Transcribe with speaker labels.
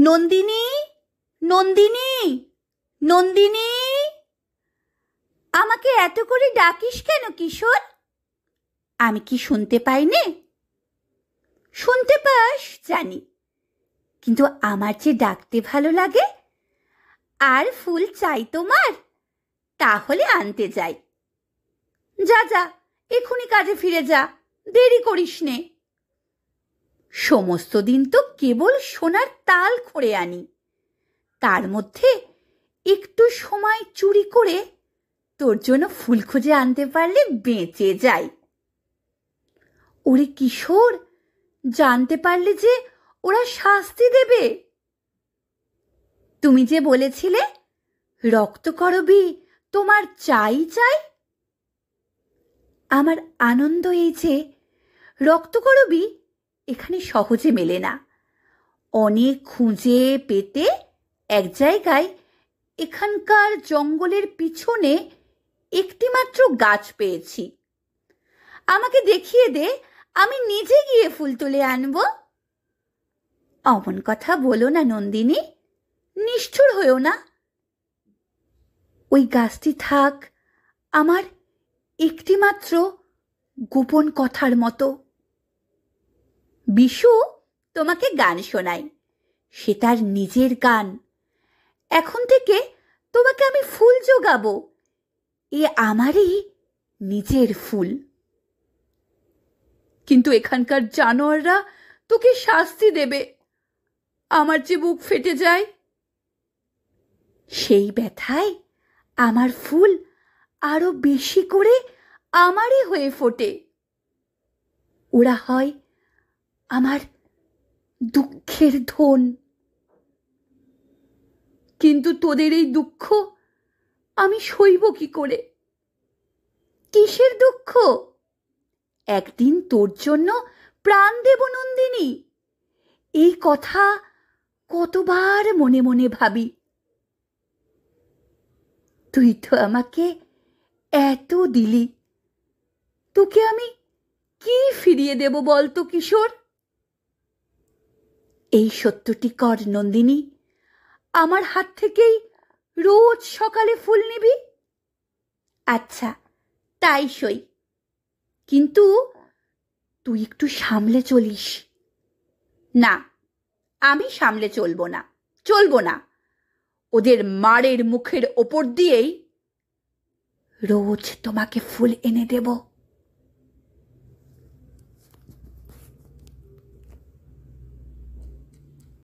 Speaker 1: নন্দিনী, নন্দিনী, নন্দিনী, আমাকে এত করে ডাকিস কেন কিশোর? আমি কি শুনতে পাই নে? শুনতে পাস জানি, কিন্তু আমার যে ডাকতে ভালো লাগে। আর ফুল চাই তোমার? তাহলে আনতে যাই। যা যা, এখুনি কাজে ফিরে যা, দেরি করিস নে। সমস্ত দিন তো কেবল সোনার তাল খুঁড়ে আনি, তার মধ্যে একটু সময় চুরি করে তোর জন্য ফুল খুঁজে আনতে পারলে বেঁচে যাই। ওরে কিশোর, জানতে পারলে যে ওরা শাস্তি দেবে। তুমি যে বলেছিলে রক্তকরবী তোমার চাই চাই। আমার আনন্দ এই যে রক্তকরবী এখানে সহজে মেলে না। অনেক খুঁজে পেতে এক জায়গায় এখানকার জঙ্গলের পিছনে একটি মাত্র গাছ পেয়েছি। আমাকে দেখিয়ে দে, আমি নিজে গিয়ে ফুল তুলে আনব। অমন কথা বলো না নন্দিনী, নিষ্ঠুর হয়েও না। ওই গাছটি থাক আমার একটি মাত্র গোপন কথার মতো। বিশু তোমাকে গান শোনাই, সে তার নিজের গান। এখন থেকে তোমাকে আমি ফুল জোগাবো, এ আমারই নিজের ফুল। কিন্তু এখানকার জানোয়াররা তোকে শাস্তি দেবে। আমার যে বুক ফেটে যায়। সেই ব্যথায় আমার ফুল আরো বেশি করে আমারই হয়ে ফোটে। ওরা হয় আমার দুঃখের ধন। কিন্তু তোদের এই দুঃখ আমি সইব কি করে? কিসের দুঃখ? একদিন তোর জন্য প্রাণ দেব নন্দিনী, এই কথা কতবার মনে মনে ভাবি। তুই তো আমাকে এত দিলি, তোকে আমি কি ফিরিয়ে দেব বলতো কিশোর? এই সত্যটি কর নন্দিনী, আমার হাত থেকেই রোজ সকালে ফুল নিবি। আচ্ছা, তাই সই, কিন্তু তুই একটু সামলে চলিস। না, আমি সামলে চলবো না, চলবো না। ওদের মারের মুখের ওপর দিয়েই রোজ তোমাকে ফুল এনে দেব।